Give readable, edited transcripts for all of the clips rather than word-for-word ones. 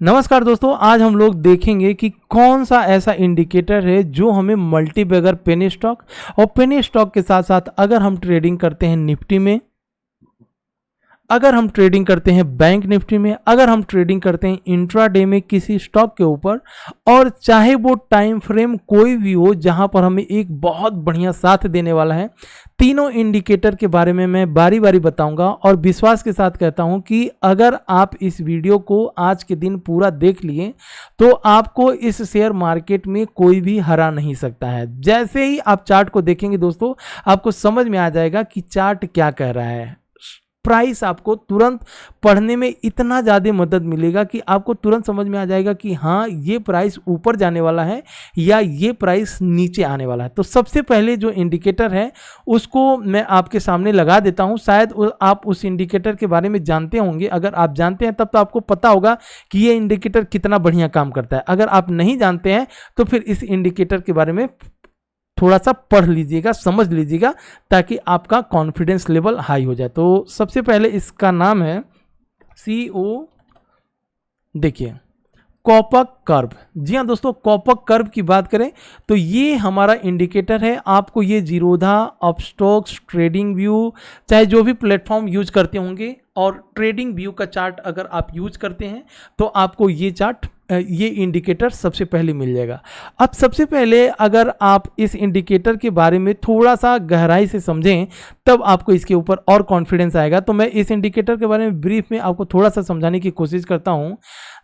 नमस्कार दोस्तों, आज हम लोग देखेंगे कि कौन सा ऐसा इंडिकेटर है जो हमें मल्टी बैगर पेनी स्टॉक और पेनी स्टॉक के साथ साथ अगर हम ट्रेडिंग करते हैं निफ्टी में, अगर हम ट्रेडिंग करते हैं बैंक निफ्टी में, अगर हम ट्रेडिंग करते हैं इंट्राडे में किसी स्टॉक के ऊपर, और चाहे वो टाइम फ्रेम कोई भी हो जहां पर हमें एक बहुत बढ़िया साथ देने वाला है, तीनों इंडिकेटर के बारे में मैं बारी बारी बताऊंगा। और विश्वास के साथ कहता हूं कि अगर आप इस वीडियो को आज के दिन पूरा देख लिए तो आपको इस शेयर मार्केट में कोई भी हरा नहीं सकता है। जैसे ही आप चार्ट को देखेंगे दोस्तों, आपको समझ में आ जाएगा कि चार्ट क्या कह रहा है। प्राइस आपको तुरंत पढ़ने में इतना ज़्यादा मदद मिलेगा कि आपको तुरंत समझ में आ जाएगा कि हाँ, ये प्राइस ऊपर जाने वाला है या ये प्राइस नीचे आने वाला है। तो सबसे पहले जो इंडिकेटर है उसको मैं आपके सामने लगा देता हूँ। शायद आप उस इंडिकेटर के बारे में जानते होंगे। अगर आप जानते हैं तब तो आपको पता होगा कि ये इंडिकेटर कितना बढ़िया काम करता है। अगर आप नहीं जानते हैं तो फिर इस इंडिकेटर के बारे में थोड़ा सा पढ़ लीजिएगा, समझ लीजिएगा, ताकि आपका कॉन्फिडेंस लेवल हाई हो जाए। तो सबसे पहले इसका नाम है CO, देखिए, कॉपक कर्व। जी हाँ दोस्तों, कॉपक कर्व की बात करें तो ये हमारा इंडिकेटर है। आपको ये जीरोधा, अपस्टॉक्स, ट्रेडिंग व्यू, चाहे जो भी प्लेटफॉर्म यूज करते होंगे, और ट्रेडिंग व्यू का चार्ट अगर आप यूज करते हैं तो आपको ये चार्ट, ये इंडिकेटर सबसे पहले मिल जाएगा। अब सबसे पहले अगर आप इस इंडिकेटर के बारे में थोड़ा सा गहराई से समझें तब आपको इसके ऊपर और कॉन्फिडेंस आएगा। तो मैं इस इंडिकेटर के बारे में ब्रीफ में आपको थोड़ा सा समझाने की कोशिश करता हूं।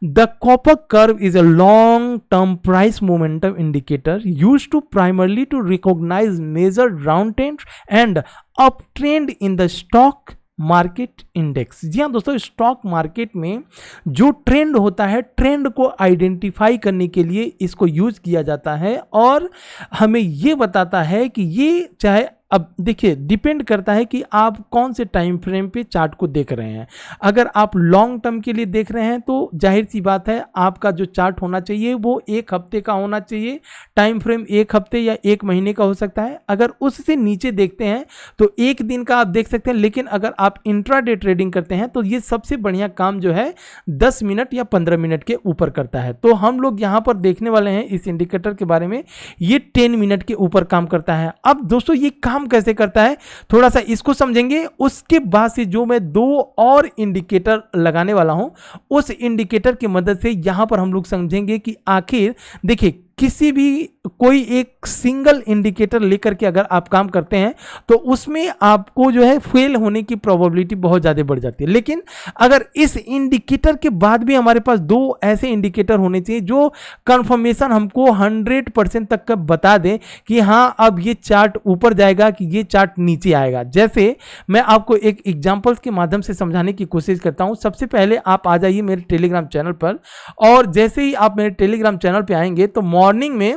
The Coppock curve is a long term price momentum indicator used to primarily to recognise major down trend and up trend in the stock market index. जी हाँ दोस्तों, स्टॉक मार्केट में जो ट्रेंड होता है, ट्रेंड को आइडेंटिफाई करने के लिए इसको यूज किया जाता है और हमें ये बताता है कि ये, चाहे अब देखिए, डिपेंड करता है कि आप कौन से टाइम फ्रेम पे चार्ट को देख रहे हैं। अगर आप लॉन्ग टर्म के लिए देख रहे हैं तो जाहिर सी बात है आपका जो चार्ट होना चाहिए वो एक हफ्ते का होना चाहिए। टाइम फ्रेम एक हफ्ते या एक महीने का हो सकता है। अगर उससे नीचे देखते हैं तो एक दिन का आप देख सकते हैं। लेकिन अगर आप इंट्राडे ट्रेडिंग करते हैं तो ये सबसे बढ़िया काम जो है 10 मिनट या 15 मिनट के ऊपर करता है। तो हम लोग यहाँ पर देखने वाले हैं इस इंडिकेटर के बारे में, ये 10 मिनट के ऊपर काम करता है। अब दोस्तों ये काम कैसे करता है थोड़ा सा इसको समझेंगे, उसके बाद से जो मैं दो और इंडिकेटर लगाने वाला हूं उस इंडिकेटर की मदद से यहां पर हम लोग समझेंगे कि आखिर देखिए, किसी भी कोई एक सिंगल इंडिकेटर लेकर के अगर आप काम करते हैं तो उसमें आपको जो है फेल होने की प्रोबेबिलिटी बहुत ज़्यादा बढ़ जाती है। लेकिन अगर इस इंडिकेटर के बाद भी हमारे पास दो ऐसे इंडिकेटर होने चाहिए जो कंफर्मेशन हमको 100% तक का बता दें कि हाँ, अब ये चार्ट ऊपर जाएगा कि ये चार्ट नीचे आएगा। जैसे मैं आपको एक एग्जाम्पल्स के माध्यम से समझाने की कोशिश करता हूँ। सबसे पहले आप आ जाइए मेरे टेलीग्राम चैनल पर, और जैसे ही आप मेरे टेलीग्राम चैनल पर आएंगे तो मॉर्निंग में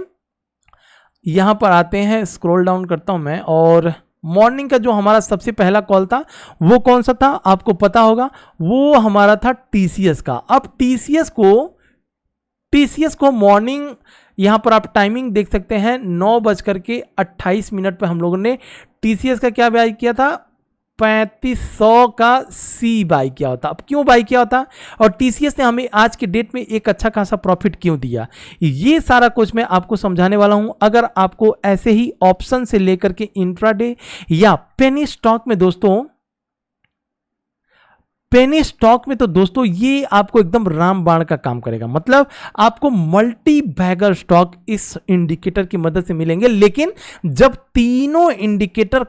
यहां पर आते हैं, स्क्रॉल डाउन करता हूं मैं, और मॉर्निंग का जो हमारा सबसे पहला कॉल था वो कौन सा था आपको पता होगा, वो हमारा था TCS का। अब TCS को मॉर्निंग, यहां पर आप टाइमिंग देख सकते हैं 9:28 पर हम लोगों ने TCS का क्या बाय किया था, 3500 का C बाई किया होता। अब क्यों बाई किया होता और TCS ने हमें आज के डेट में एक अच्छा खासा प्रॉफिट क्यों दिया, ये सारा कुछ मैं आपको समझाने वाला हूं। अगर आपको ऐसे ही ऑप्शन से लेकर के इंट्राडे या पेनी स्टॉक में दोस्तों, पेनी स्टॉक में तो दोस्तों ये आपको एकदम रामबाण का काम करेगा। मतलब आपको मल्टी बैगर स्टॉक इस इंडिकेटर की मदद से मिलेंगे। लेकिन जब तीनों इंडिकेटर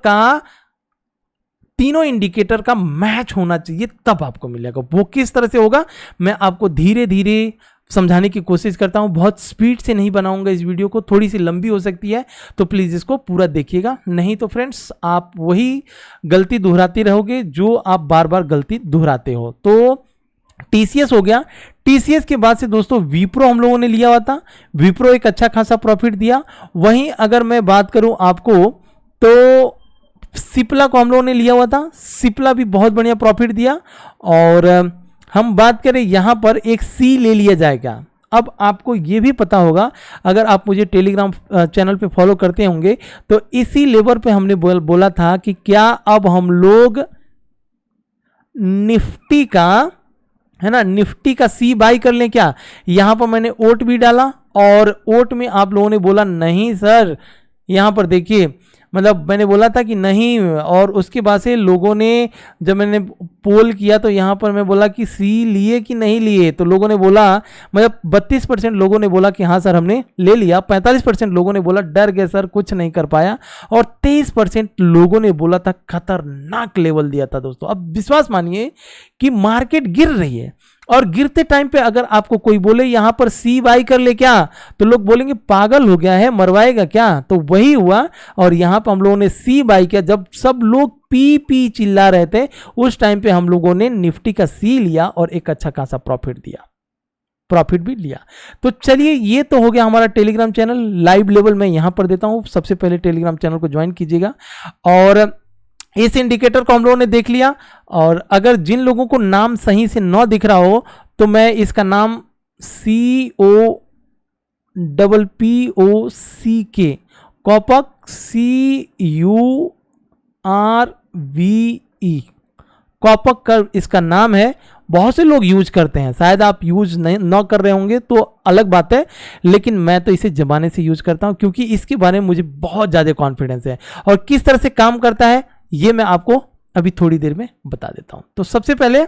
का मैच होना चाहिए तब आपको मिलेगा। वो किस तरह से होगा मैं आपको धीरे धीरे समझाने की कोशिश करता हूं। बहुत स्पीड से नहीं बनाऊंगा इस वीडियो को, थोड़ी सी लंबी हो सकती है, तो प्लीज इसको पूरा देखिएगा। नहीं तो फ्रेंड्स आप वही गलती दोहराते रहोगे जो आप बार बार गलती दोहराते हो। तो TCS हो गया। TCS के बाद से दोस्तों विप्रो हम लोगों ने लिया हुआ था। विप्रो एक अच्छा खासा प्रॉफिट दिया। वहीं अगर मैं बात करूं आपको तो सिप्ला को हम लोगों ने लिया हुआ था। सिप्ला भी बहुत बढ़िया प्रॉफिट दिया। और हम बात करें यहां पर एक C ले लिया जाएगा। अब आपको ये भी पता होगा, अगर आप मुझे टेलीग्राम चैनल पे फॉलो करते होंगे तो इसी लेवल पे हमने बोला था कि क्या अब हम लोग निफ्टी का है ना, निफ्टी का सी बाई कर लें क्या? यहां पर मैंने ओट भी डाला और ओट में आप लोगों ने बोला नहीं सर, यहां पर देखिए मतलब मैंने बोला था कि नहीं, और उसके बाद से लोगों ने जब मैंने पोल किया तो यहाँ पर मैं बोला कि सी लिए कि नहीं लिए, तो लोगों ने बोला मतलब 32% लोगों ने बोला कि हाँ सर हमने ले लिया, 45% लोगों ने बोला डर गए सर कुछ नहीं कर पाया, और 23% लोगों ने बोला था खतरनाक लेवल दिया था। दोस्तों अब विश्वास मानिए कि मार्केट गिर रही है, और गिरते टाइम पे अगर आपको कोई बोले यहां पर सी बाई कर ले क्या, तो लोग बोलेंगे पागल हो गया है, मरवाएगा क्या? तो वही हुआ, और यहां पर हम लोगों ने सी बाई किया। जब सब लोग पी पी चिल्ला रहे थे उस टाइम पे हम लोगों ने निफ्टी का सी लिया और एक अच्छा खासा प्रॉफिट भी लिया। तो चलिए ये तो हो गया हमारा टेलीग्राम चैनल, लाइव लेवल मैं यहां पर देता हूं, सबसे पहले टेलीग्राम चैनल को ज्वाइन कीजिएगा। और इस इंडिकेटर को हम लोगों ने देख लिया, और अगर जिन लोगों को नाम सही से न दिख रहा हो तो मैं इसका नाम COPPOCK कॉपक CURVE कॉपक कर्व इसका नाम है। बहुत से लोग यूज करते हैं, शायद आप यूज नहीं न कर रहे होंगे तो अलग बात है, लेकिन मैं तो इसे जमाने से यूज करता हूं क्योंकि इसके बारे में मुझे बहुत ज्यादा कॉन्फिडेंस है, और किस तरह से काम करता है ये मैं आपको अभी थोड़ी देर में बता देता हूं। तो सबसे पहले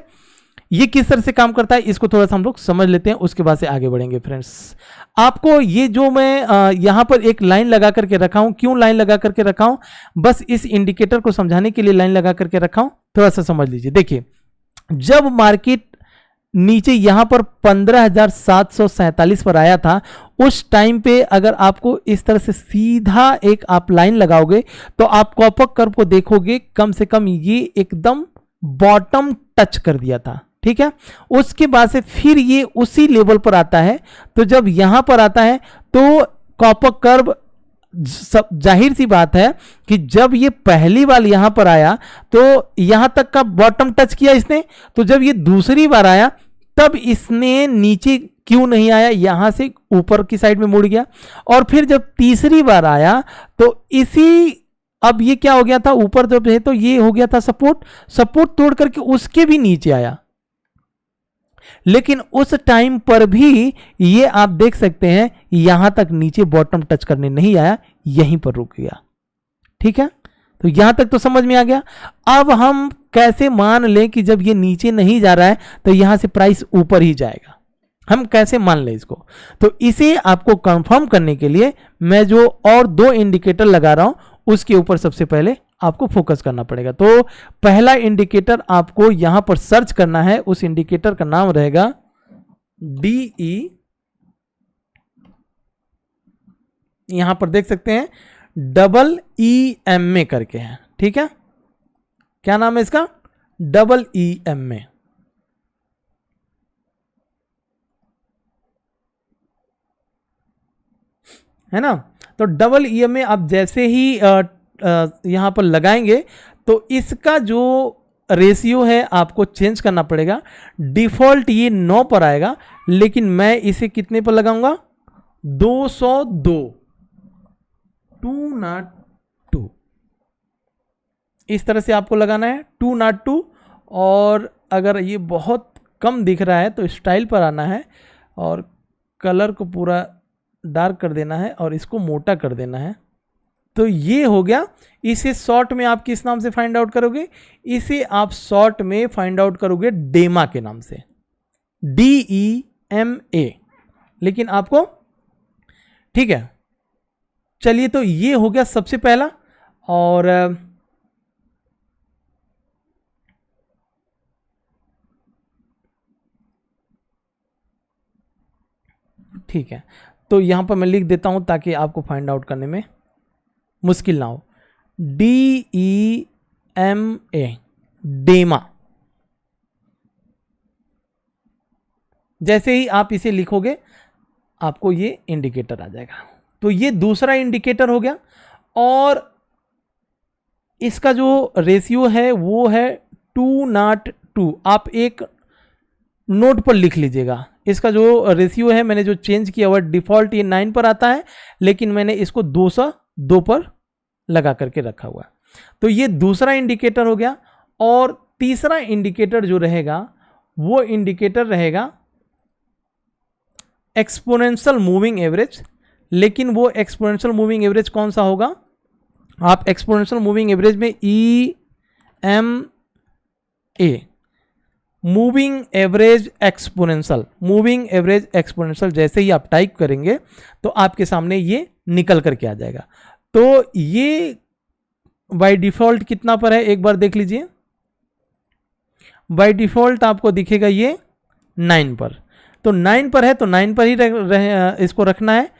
ये किस तरह से काम करता है इसको थोड़ा सा हम लोग समझ लेते हैं, उसके बाद से आगे बढ़ेंगे। फ्रेंड्स आपको ये जो मैं यहां पर एक लाइन लगा करके रखा हूं, क्यों लाइन लगा करके रखा हूं, बस इस इंडिकेटर को समझाने के लिए लाइन लगा करके रखा हूं, थोड़ा सा समझ लीजिए। देखिए जब मार्केट नीचे यहां पर 15,747 पर आया था, उस टाइम पे अगर आपको इस तरह से सीधा एक आप लाइन लगाओगे तो आप कॉपक कर्व को देखोगे कम से कम ये एकदम बॉटम टच कर दिया था, ठीक है। उसके बाद से फिर ये उसी लेवल पर आता है, तो जब यहां पर आता है तो कॉपक कर्व जाहिर सी बात है कि जब ये पहली बार यहां पर आया तो यहां तक का बॉटम टच किया इसने, तो जब ये दूसरी बार आया तब इसने नीचे क्यों नहीं आया, यहां से ऊपर की साइड में मुड़ गया, और फिर जब तीसरी बार आया तो इसी अब ये क्या हो गया था ऊपर जब है तो ये हो गया था सपोर्ट तोड़ करके उसके भी नीचे आया, लेकिन उस टाइम पर भी ये आप देख सकते हैं यहां तक नीचे बॉटम टच करने नहीं आया, यहीं पर रुक गया, ठीक है। तो यहां तक तो समझ में आ गया। अब हम कैसे मान लें कि जब ये नीचे नहीं जा रहा है तो यहां से प्राइस ऊपर ही जाएगा, हम कैसे मान लें इसको? तो इसे आपको कंफर्म करने के लिए मैं जो और दो इंडिकेटर लगा रहा हूं उसके ऊपर सबसे पहले आपको फोकस करना पड़ेगा। तो पहला इंडिकेटर आपको यहां पर सर्च करना है, उस इंडिकेटर का नाम रहेगा DE, यहां पर देख सकते हैं EEMA करके है, ठीक है। क्या नाम है इसका? EEMA, है ना। तो EEMA आप जैसे ही यहां पर लगाएंगे तो इसका जो रेशियो है आपको चेंज करना पड़ेगा। डिफॉल्ट ये 9 पर आएगा, लेकिन मैं इसे कितने पर लगाऊंगा? 202, 202 इस तरह से आपको लगाना है, 202। और अगर ये बहुत कम दिख रहा है तो स्टाइल पर आना है और कलर को पूरा डार्क कर देना है और इसको मोटा कर देना है। तो ये हो गया। इसे शॉर्ट में आप किस नाम से फाइंड आउट करोगे? इसे आप शॉर्ट में फाइंड आउट करोगे डेमा के नाम से, DEMA, लेकिन आपको, ठीक है। चलिए तो ये हो गया सबसे पहला, और ठीक है, तो यहां पर मैं लिख देता हूं ताकि आपको फाइंड आउट करने में मुश्किल ना हो। DEMA, डेमा। जैसे ही आप इसे लिखोगे आपको ये इंडिकेटर आ जाएगा। तो ये दूसरा इंडिकेटर हो गया, और इसका जो रेशियो है वो है 202। आप एक नोट पर लिख लीजिएगा, इसका जो रेशियो है मैंने जो चेंज किया हुआ, डिफॉल्ट ये 9 पर आता है, लेकिन मैंने इसको 202 पर लगा करके रखा हुआ है। तो ये दूसरा इंडिकेटर हो गया। और तीसरा इंडिकेटर जो रहेगा वो इंडिकेटर रहेगा एक्सपोनेंशियल मूविंग एवरेज। लेकिन वो एक्सपोनेंशियल मूविंग एवरेज कौन सा होगा? आप एक्सपोनेंशियल मूविंग एवरेज में EMA, moving average exponential, moving average exponential जैसे ही आप टाइप करेंगे तो आपके सामने ये निकल करके आ जाएगा। तो ये बाय डिफॉल्ट कितना पर है एक बार देख लीजिए। बाय डिफॉल्ट आपको दिखेगा ये 9 पर। तो 9 पर है तो 9 पर ही इसको रखना है।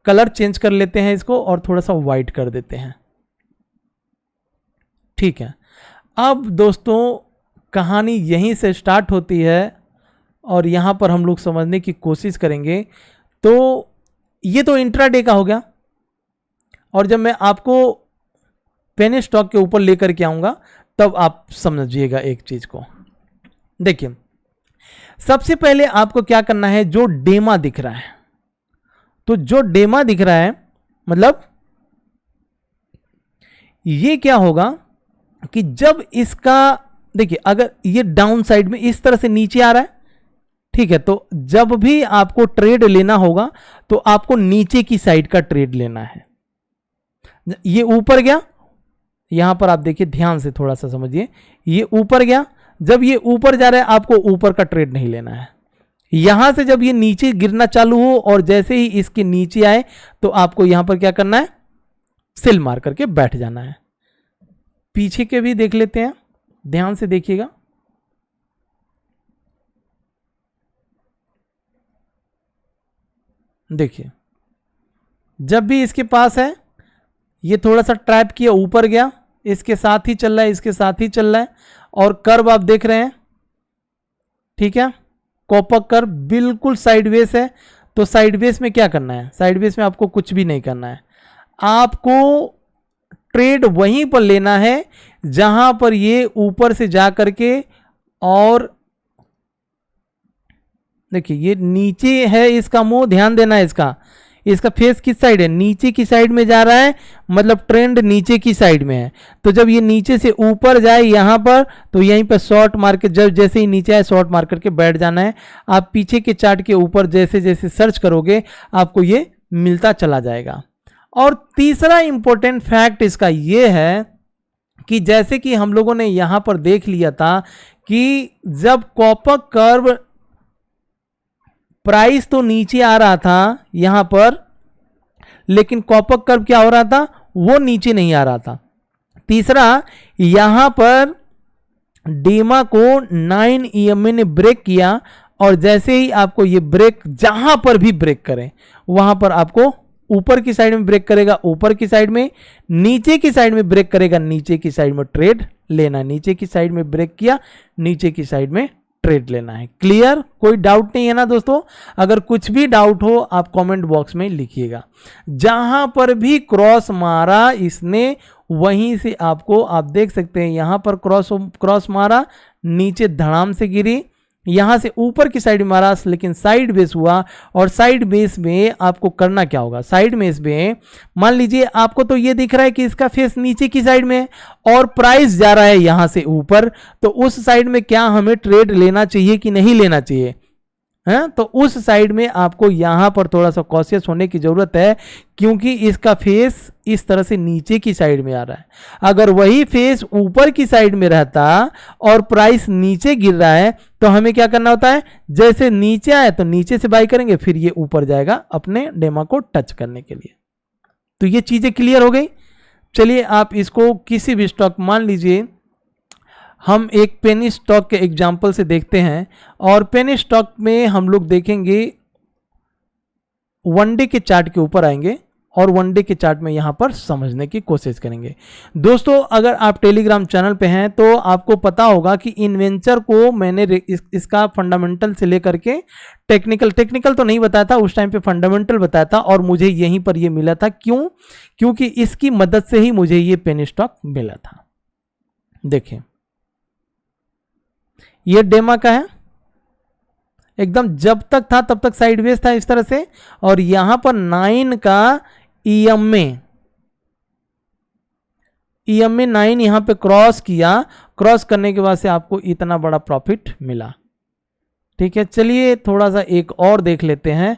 कलर चेंज कर लेते हैं इसको और थोड़ा सा वाइट कर देते हैं। ठीक है, अब दोस्तों कहानी यहीं से स्टार्ट होती है और यहां पर हम लोग समझने की कोशिश करेंगे। तो ये तो इंट्राडे का हो गया, और जब मैं आपको पेनी स्टॉक के ऊपर लेकर के आऊंगा तब आप समझिएगा एक चीज को। देखिए, सबसे पहले आपको क्या करना है, जो डेमा दिख रहा है, तो जो डेमा दिख रहा है मतलब ये क्या होगा कि जब इसका, देखिए अगर ये डाउन साइड में इस तरह से नीचे आ रहा है, ठीक है, तो जब भी आपको ट्रेड लेना होगा तो आपको नीचे की साइड का ट्रेड लेना है। ये ऊपर गया, यहां पर आप देखिए ध्यान से थोड़ा सा समझिए, ये ऊपर गया, जब ये ऊपर जा रहा है आपको ऊपर का ट्रेड नहीं लेना है। यहां से जब ये नीचे गिरना चालू हो और जैसे ही इसके नीचे आए तो आपको यहां पर क्या करना है, सेल मार करके बैठ जाना है। पीछे के भी देख लेते हैं, ध्यान से देखिएगा। देखिए, जब भी इसके पास है ये थोड़ा सा ट्रैप किया, ऊपर गया, इसके साथ ही चल रहा है, इसके साथ ही चल रहा है, और कर्व आप देख रहे हैं, ठीक है, कॉपर कर्व बिल्कुल साइडवेज है। तो साइडवेज में क्या करना है, साइडवेज में आपको कुछ भी नहीं करना है, आपको ट्रेड वहीं पर लेना है जहां पर ये ऊपर से जा करके, और देखिए ये नीचे है इसका मुंह, ध्यान देना है, इसका फेस किस साइड है, नीचे की साइड में जा रहा है, मतलब ट्रेंड नीचे की साइड में है। तो जब ये नीचे से ऊपर जाए यहां पर, तो यहीं पर शॉर्ट मार के, जब जैसे ही नीचे आए शॉर्ट मार करके बैठ जाना है। आप पीछे के चार्ट के ऊपर जैसे जैसे सर्च करोगे आपको ये मिलता चला जाएगा। और तीसरा इंपॉर्टेंट फैक्ट इसका यह है कि जैसे कि हम लोगों ने यहां पर देख लिया था कि जब कॉपर कर्व प्राइस तो नीचे आ रहा था यहां पर, लेकिन कॉपर कर्व क्या हो रहा था, वो नीचे नहीं आ रहा था। तीसरा, यहां पर डेमा को 9 EMA ने ब्रेक किया, और जैसे ही आपको ये ब्रेक, जहां पर भी ब्रेक करें वहां पर आपको ऊपर की साइड में ब्रेक करेगा, ऊपर की साइड में, नीचे की साइड में ब्रेक करेगा, नीचे की साइड में ट्रेड लेना, नीचे की साइड में ब्रेक किया, नीचे की साइड में ट्रेड लेना है। क्लियर, कोई डाउट नहीं है ना दोस्तों? अगर कुछ भी डाउट हो आप कमेंट बॉक्स में लिखिएगा। जहां पर भी क्रॉस मारा इसने वहीं से आपको, आप देख सकते हैं यहां पर क्रॉस मारा, नीचे धड़ाम से गिरी, यहां से ऊपर की साइड मारा, लेकिन साइड बेस हुआ। और साइड बेस में आपको करना क्या होगा, साइड बेस में मान लीजिए आपको तो ये दिख रहा है कि इसका फेस नीचे की साइड में है और प्राइस जा रहा है यहां से ऊपर, तो उस साइड में क्या हमें ट्रेड लेना चाहिए कि नहीं लेना चाहिए, है? तो उस साइड में आपको यहां पर थोड़ा सा कॉशियस होने की जरूरत है, क्योंकि इसका फेस इस तरह से नीचे की साइड में आ रहा है। अगर वही फेस ऊपर की साइड में रहता और प्राइस नीचे गिर रहा है तो हमें क्या करना होता है, जैसे नीचे आए तो नीचे से बाई करेंगे, फिर ये ऊपर जाएगा अपने डेमा को टच करने के लिए। तो ये चीजें क्लियर हो गई। चलिए आप इसको किसी भी स्टॉक, मान लीजिए हम एक पेनी स्टॉक के एग्जाम्पल से देखते हैं, और पेनी स्टॉक में हम लोग देखेंगे वन डे के चार्ट के ऊपर आएंगे और वन डे के चार्ट में यहां पर समझने की कोशिश करेंगे। दोस्तों अगर आप टेलीग्राम चैनल पे हैं तो आपको पता होगा कि इन्वेंचर को मैंने इसका फंडामेंटल से लेकर के टेक्निकल तो नहीं बताया था, उस टाइम पे फंडामेंटल बताया था, और मुझे यहीं पर ये मिला था। क्यों? क्योंकि इसकी मदद से ही मुझे ये पेनी स्टॉक मिला था। देखिए ये डेमा का है, एकदम जब तक था तब तक साइडवेज था इस तरह से, और यहां पर 9 का EMA 9 यहां पे क्रॉस किया, क्रॉस करने के बाद से आपको इतना बड़ा प्रॉफिट मिला। ठीक है, चलिए थोड़ा सा एक और देख लेते हैं।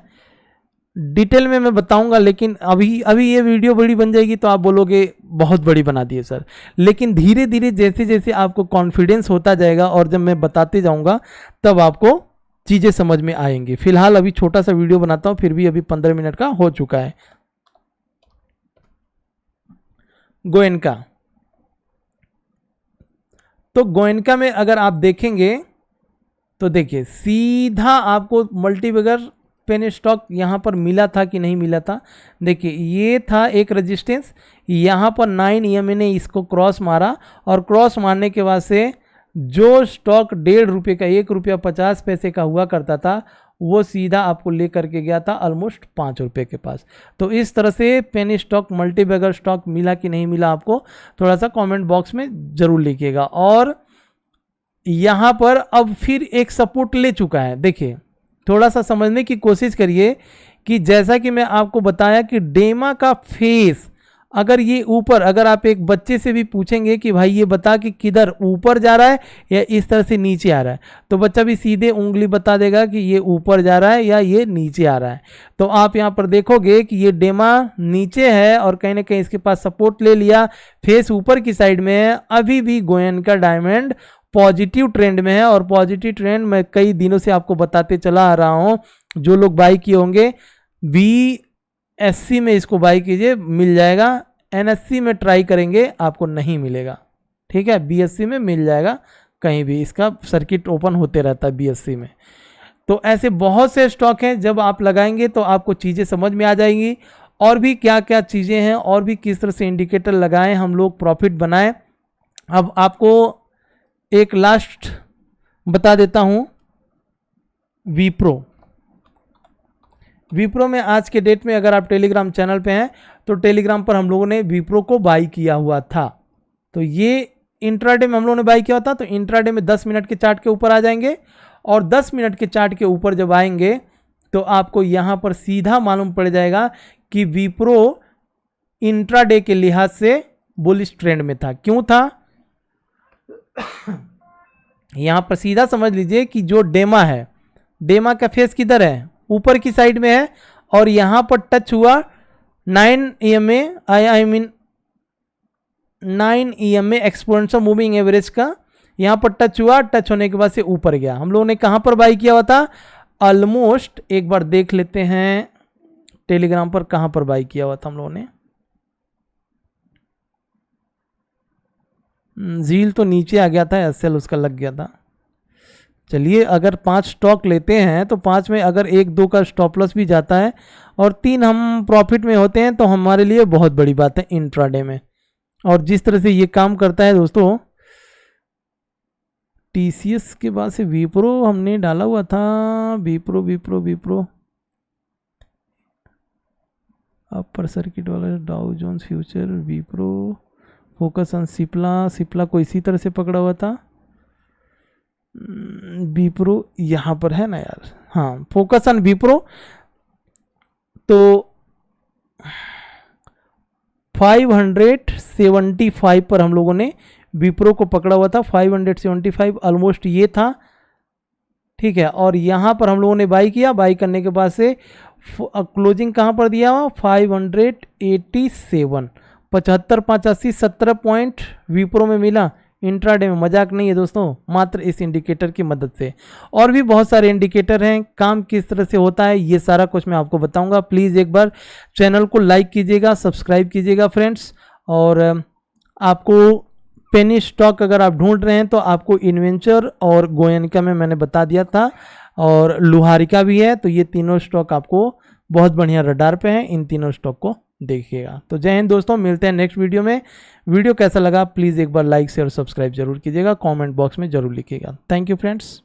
डिटेल में मैं बताऊंगा, लेकिन अभी अभी ये वीडियो बड़ी बन जाएगी तो आप बोलोगे बहुत बड़ी बना दी है सर। लेकिन धीरे धीरे जैसे जैसे आपको कॉन्फिडेंस होता जाएगा और जब मैं बताते जाऊंगा तब आपको चीज़ें समझ में आएंगी। फिलहाल अभी छोटा सा वीडियो बनाता हूं, फिर भी अभी 15 मिनट का हो चुका है। गोयनका, तो गोयनका में अगर आप देखेंगे तो देखिए सीधा आपको मल्टीबैगर पेन स्टॉक यहाँ पर मिला था कि नहीं मिला था। देखिए ये था एक रेजिस्टेंस, यहाँ पर 9 EMA ने इसको क्रॉस मारा और क्रॉस मारने के बाद से जो स्टॉक 1.5 रुपये का, 1 रुपया 50 पैसे का हुआ करता था, वो सीधा आपको ले करके गया था ऑलमोस्ट 5 रुपये के पास। तो इस तरह से पेन स्टॉक मल्टीबैगर स्टॉक मिला कि नहीं मिला आपको थोड़ा सा कमेंट बॉक्स में ज़रूर लिखिएगा। और यहाँ पर अब फिर एक सपोर्ट ले चुका है। देखिए थोड़ा सा समझने की कोशिश करिए कि जैसा कि मैं आपको बताया कि डेमा का फेस, अगर ये ऊपर, अगर आप एक बच्चे से भी पूछेंगे कि भाई ये बता कि किधर ऊपर जा रहा है या इस तरह से नीचे आ रहा है, तो बच्चा भी सीधे उंगली बता देगा कि ये ऊपर जा रहा है या ये नीचे आ रहा है। तो आप यहाँ पर देखोगे कि ये डेमा नीचे है और कहीं ना कहीं इसके पास सपोर्ट ले लिया, फेस ऊपर की साइड में है। अभी भी गोयनका डायमंड पॉजिटिव ट्रेंड में है और पॉजिटिव ट्रेंड मैं कई दिनों से आपको बताते चला आ रहा हूँ। जो लोग बाई किए होंगे BSC में इसको बाई कीजिए, मिल जाएगा। NSC में ट्राई करेंगे आपको नहीं मिलेगा, ठीक है। BSC में मिल जाएगा, कहीं भी इसका सर्किट ओपन होते रहता है BSC में। तो ऐसे बहुत से स्टॉक हैं, जब आप लगाएंगे तो आपको चीज़ें समझ में आ जाएंगी और भी क्या क्या चीज़ें हैं और भी किस तरह से इंडिकेटर लगाएं हम लोग प्रॉफिट बनाएं। अब आपको एक लास्ट बता देता हूं, विप्रो में आज के डेट में अगर आप टेलीग्राम चैनल पे हैं तो टेलीग्राम पर हम लोगों ने विप्रो को बाई किया हुआ था। तो ये इंट्राडे में हम लोगों ने बाई किया था। तो इंट्राडे में 10 मिनट के चार्ट के ऊपर आ जाएंगे और 10 मिनट के चार्ट के ऊपर जब आएंगे तो आपको यहाँ पर सीधा मालूम पड़ जाएगा कि विप्रो इंट्राडे के लिहाज से बुलिश ट्रेंड में था। क्यों था, यहां पर सीधा समझ लीजिए कि जो डेमा है, डेमा का फेस किधर है, ऊपर की साइड में है और यहां पर टच हुआ 9 EMA, I mean 9 EMA exponential moving average का यहां पर टच हुआ। टच होने के बाद से ऊपर गया। हम लोगों ने कहां पर बाई किया हुआ था, ऑलमोस्ट एक बार देख लेते हैं टेलीग्राम पर कहां पर बाई किया हुआ था हम लोगों ने। झील तो नीचे आ गया था, SL उसका लग गया था। चलिए अगर 5 स्टॉक लेते हैं तो 5 में अगर 1-2 का स्टॉप लॉस भी जाता है और 3 हम प्रॉफिट में होते हैं तो हमारे लिए बहुत बड़ी बात है इंट्राडे में। और जिस तरह से ये काम करता है दोस्तों, TCS के बाद से विप्रो हमने डाला हुआ था। विप्रो अपर सर्किट वाला Dow Jones future, Wipro focus on Cipla को इसी तरह से पकड़ा हुआ था। विप्रो यहाँ पर है ना यार, हाँ फोकस ऑन विप्रो। तो 575 पर हम लोगों ने विप्रो को पकड़ा हुआ था। 575 ऑलमोस्ट ये था, ठीक है। और यहाँ पर हम लोगों ने बाई किया, बाई करने के बाद से क्लोजिंग कहाँ पर दिया हुआ, 587, 75, 85, 17 पॉइंट विप्रो में मिला इंट्राडे में। मजाक नहीं है दोस्तों, मात्र इस इंडिकेटर की मदद से। और भी बहुत सारे इंडिकेटर हैं, काम किस तरह से होता है ये सारा कुछ मैं आपको बताऊंगा। प्लीज़ एक बार चैनल को लाइक कीजिएगा, सब्सक्राइब कीजिएगा फ्रेंड्स। और आपको पेनी स्टॉक अगर आप ढूंढ रहे हैं तो आपको इन्वेंचर और गोयनका में मैंने बता दिया था, और लुहारिका भी है। तो ये तीनों स्टॉक आपको बहुत बढ़िया रडार पे हैं, इन तीनों स्टॉक को देखिएगा। तो जय हिंद दोस्तों, मिलते हैं नेक्स्ट वीडियो में। वीडियो कैसा लगा प्लीज़ एक बार लाइक शेयर सब्सक्राइब जरूर कीजिएगा, कमेंट बॉक्स में जरूर लिखिएगा। Thank you friends.